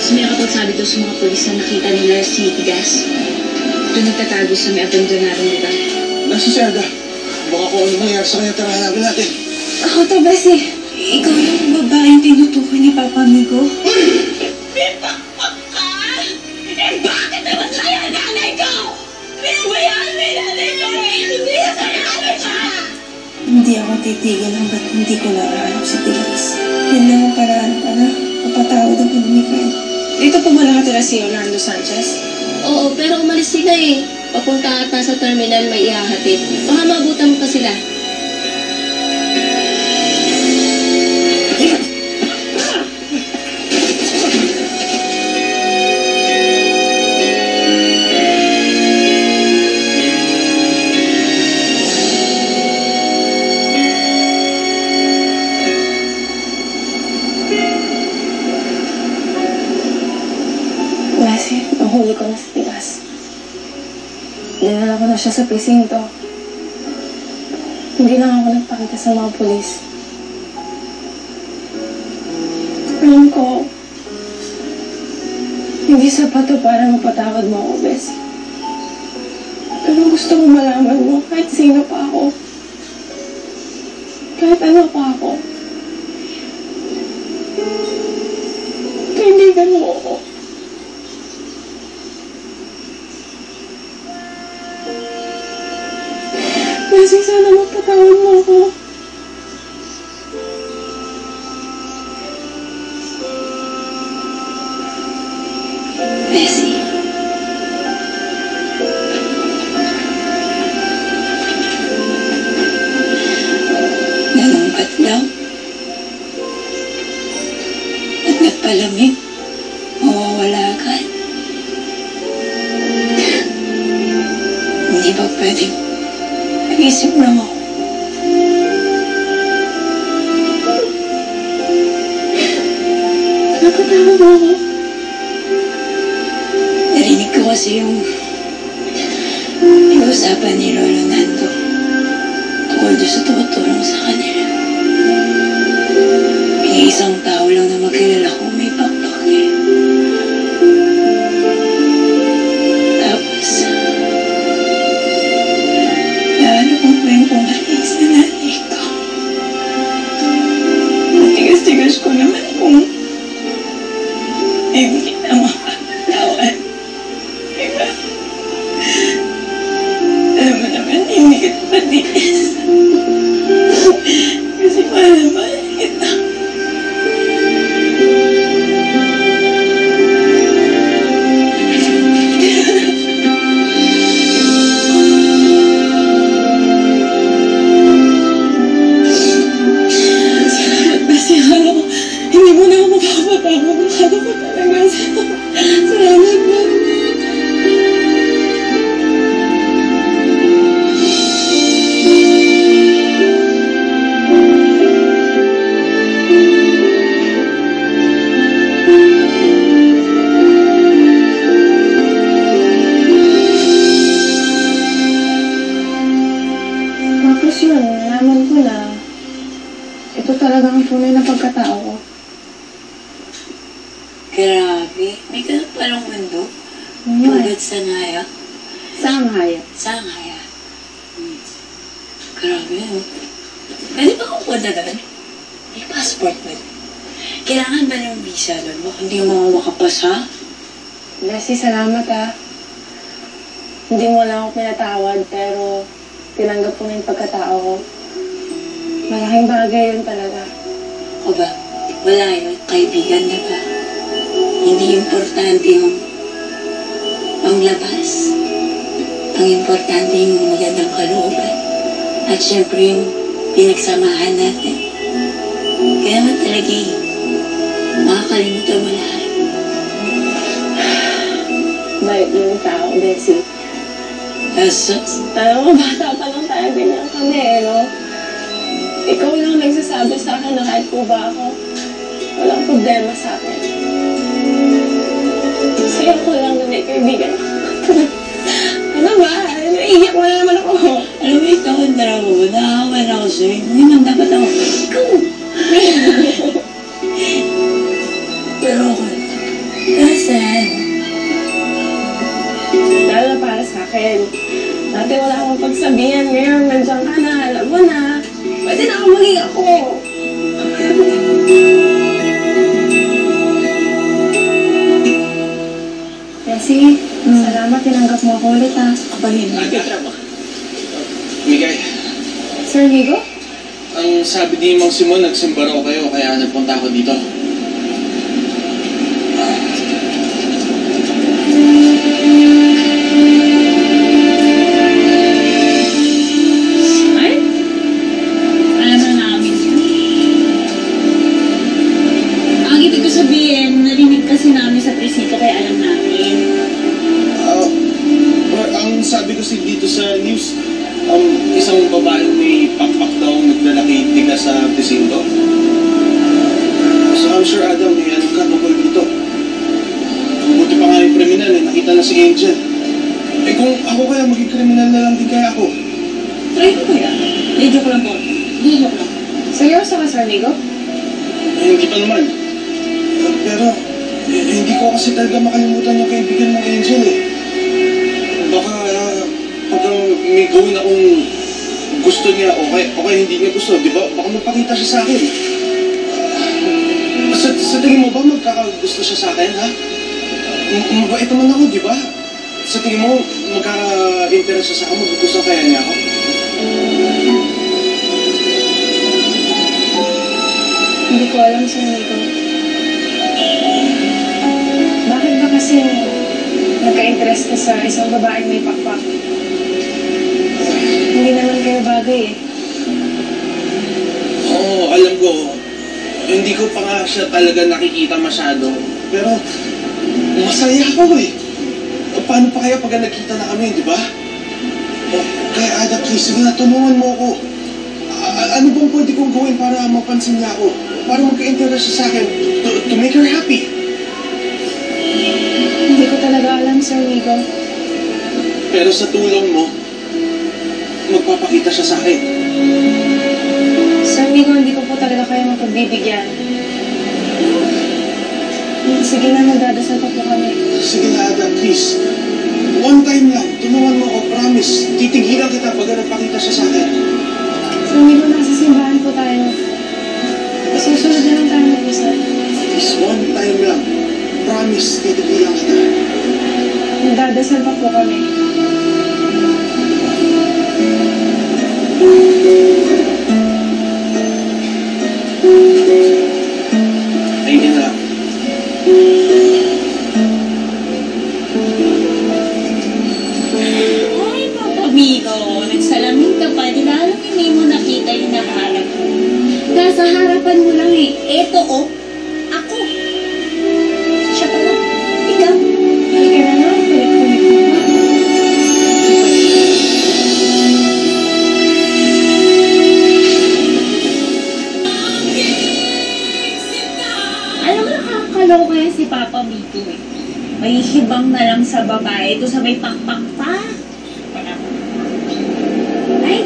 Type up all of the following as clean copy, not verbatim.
Kasi may nakapagsabi daw sa mga polis na nakita nila si Gas. Doon nagtatago sa may abandonadong lugar. Nasa si Aga. Baka kung ano nangyari sa kanya, tara hanapin natin. Ako to, Bessie. Ikaw yung babaeng tinutukoy ni Papa Amigo? May pakpak ka! Eh bakit naman sa'yo ang nanay ko? Pinabayaan mo yung nanay ko eh! Hindi na sa'yo siya! Hindi ako titigil hanggat hindi ko nahanap si Tigas. Yun lang ang paraan para mapatawad ako ni Miguel. Dito po ba nakatira si Orlando Sanchez? Oo, pero umalis sila eh. Papunta ata sa terminal may ihahatid. Baka maabutan mo pa sila. Bessie, nahuli ko na si Tigas. Dinala ko na siya sa presinto. Hindi lang ako nagpakita sa mga pulis. Alam ko, hindi sapat to para mapatawad mo ako, Bessie. Pero gusto ko malaman mo kahit sino pa ako. Kahit ano pa ako. Kaibigan mo ako. Bessie, sana magpatawad mo ako. Bessie. Nalungkat daw. At nagpalamig. Mawawala agad. Hindi ba pwedeng mag-isip lang ako? Napatawad mo ako. Narinig ko kasi yung usapan ni Lolo Nando tungkol doon sa tumutulong sa kanila. May isang tao lang na magkilala kung may pakpak niya. Tapos, lalo kong po yung pumaling sa nanay ko. Matigas-tigas ko naman kung hindi na makakatawad. Diba? Alam mo naman, hindi kita patiis. Kasi mahal kita. Salamat, Bessie. Akala ko, hindi mo na ako mapapatawad. Akala ko talaga. Salamat, Bessie. Tapos yun, nalaman ko na ito talaga ang tunay na pagkatao ko. Grabe. May ganun palang mundo. Tulad sa Naya. Sanghaya. Sanghaya. Grabe, no? Pwede ba kung punta doon? May passport ba? Kailangan ba ng visa doon? Baka hindi mo makapasa? Bessie, salamat ah. Hindi mo lang ako pinatawad, pero tinanggap ko na yung pagkatao ko. Malaking bagay yun talaga. O ba? Wala yun. Kaibigan na ba? Hindi importante yung panglabas. Ang importante yung magandang kalooban. At syempre yung pinagsamahan natin. Kaya naman talaga makakalimutan mo lahat. Bait yung tao, Bessie. Jesus. Alam mo, bata pa lang tayo, ganyan kami eh, no? Ikaw lang nagsasabi sa akin na kahit po ba ako, walang problema sa akin. Kasi ako lang na may kaibigan ako. Ano ba? Naiiyak mo na naman ako. Alam mo, ikaw ang drama mo. Nakahawa na ako sa'yo. Hindi man dapat ako. Ikaw! Pero ako, Saan? Lalo na para sa akin. Dati wala akong pagsabihan. Ngayon, nandiyan ka na. Alam mo na. Pwede na ako maging ako. Bessie, salamat. Tinanggap mo ako ulit, ha. Kabahin mo. Migay, Sir Nigo? ang sabi ni Mang Simon, nagsimba raw kayo, kaya nagpunta ako dito. Ay? Alam na namin yun. Ang ibig ko sabihin, narinig kasi namin sa presinto kaya alam namin. Ang sabi ko dito sa news, isang babaeng may pakpak daw naglalaki tiga sa presinto. So I'm sure, Adam, may ano ka tungkol dito. Buti pa nga yung kriminal, nakita na si Angel. Eh kung ako kaya maging kriminal na lang din kaya ako. Try ko kaya. Hindi, joke lang po. Hindi, joke lang. Seryoso ka, Sir Nigo? Hindi pa naman. Pero, hindi ko kasi talaga makalimutan yung kaibigan ng Angel eh. Baka, pagka may gawin akong gusto niya o kaya hindi niya gusto, di ba? Baka magpakita siya sa akin. Sa tingin mo ba magkakagusto siya sa akin, ha? Mabait naman ako, di ba? Sa tingin mo, magkaka-interest siya sa akin, maggugusto kaya niya ako? Hindi ko alam, Sir Nigo. Bakit ba kasi nagka-interest ka sa isang babaeng may pakpak? Hindi naman kayo bagay eh. Oo, alam ko. Hindi ko pa nga siya talaga nakikita masyado. Pero, masaya ako eh. Paano pa kaya pag nagkita na kami, di ba? Kaya Ada, please, sige na, tulungan mo ako. Ano bang pwede kong gawin para mapansin niya ako? Para magka-interest siya sa akin? To make her happy? Hindi ko talaga alam, Sir Nigo. Pero sa tulong mo, magpapakita siya sa akin. Sir Nigo, hindi ko po talaga kayo mapagbibigyan. Sige na, magdadasal pa po kami. Sige na, Ada, please. One time lang, tulungan mo ako, promise. Titigilan kita pag nagpakita siya sa akin. Sir Nigo, nasa simbahan po tayo. Susunod na lang tayo mag-isa. Please, one time lang. Promise, titigilan kita. Magdadasal pa po kami. Ayun na. Ay, Papa Migo, nagsalamin ka pa. Di lalong hindi mo nakita yung nakaharap mo. Nasa harapan mo lang eh. Eto oh, ako. Siya pala. Ikaw. Halika na nga, kulit-kulit mo pa. Alam mo, nakakaloka yan si Papa Migo eh. May hibang na lang sa babae. Ito sa may pakpak pa. Ay,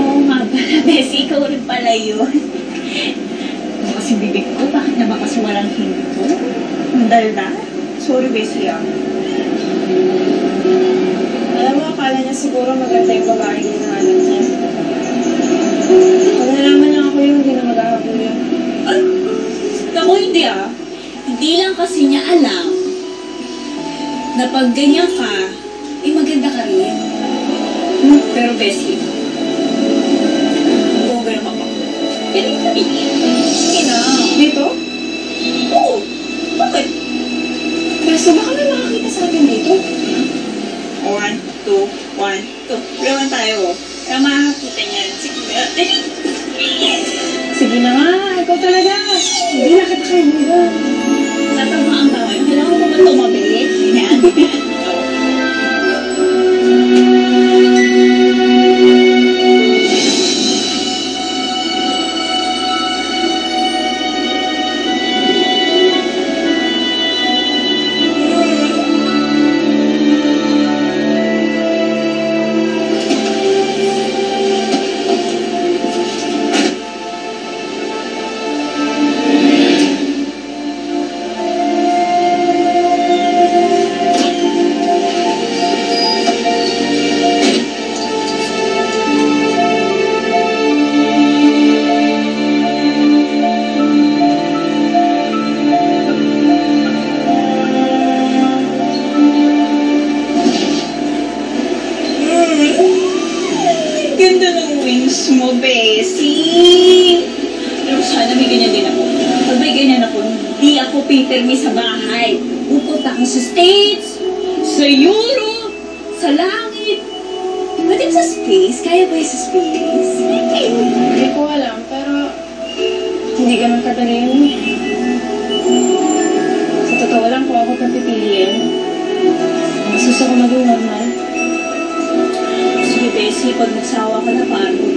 oo nga pala, Bessie. Ikaw rin pala yun. Ano kasi bibig ko? Bakit na ba kasi walang hinto? Ang daldal. Sorry, Bessie ah. Alam mo, akala niya siguro maganda yung babaeng hinahanap niya. Pag nalaman niya ako yung hindi na mag-ahabol yun. Ay, naku, hindi ah. Hindi lang kasi niya alam na pag ganyan ka, eh maganda ka rin. Pero Bessie, kung ganyan ka pa, pwede ka rin. Sige na. Dito? Oo. Bakit? Kasi baka may makakita sa atin dito. 1, 2, 1, 2. Lawan tayo. Kaya makakita niyan. Sige na. Sige na nga, ikaw talaga. Hindi na kita kaibigan. Tatama ang bawal. Kailangan mo ba tumabili? Yan. Diyos mo, Bessie. Pero sana may ganyan din ako. Pag may ganyan ako, hindi ako pipirmi sa bahay. Pupunta ako sa States, sa Europe, sa langit. Pwede sa space? Kaya ba sa space? Hindi ko alam, pero hindi ganun kadali yun. Sa totoo lang, kung ako papipiliin, mas gusto ko maging normal. Sige, Bessie, pag nagsawa ka na, paano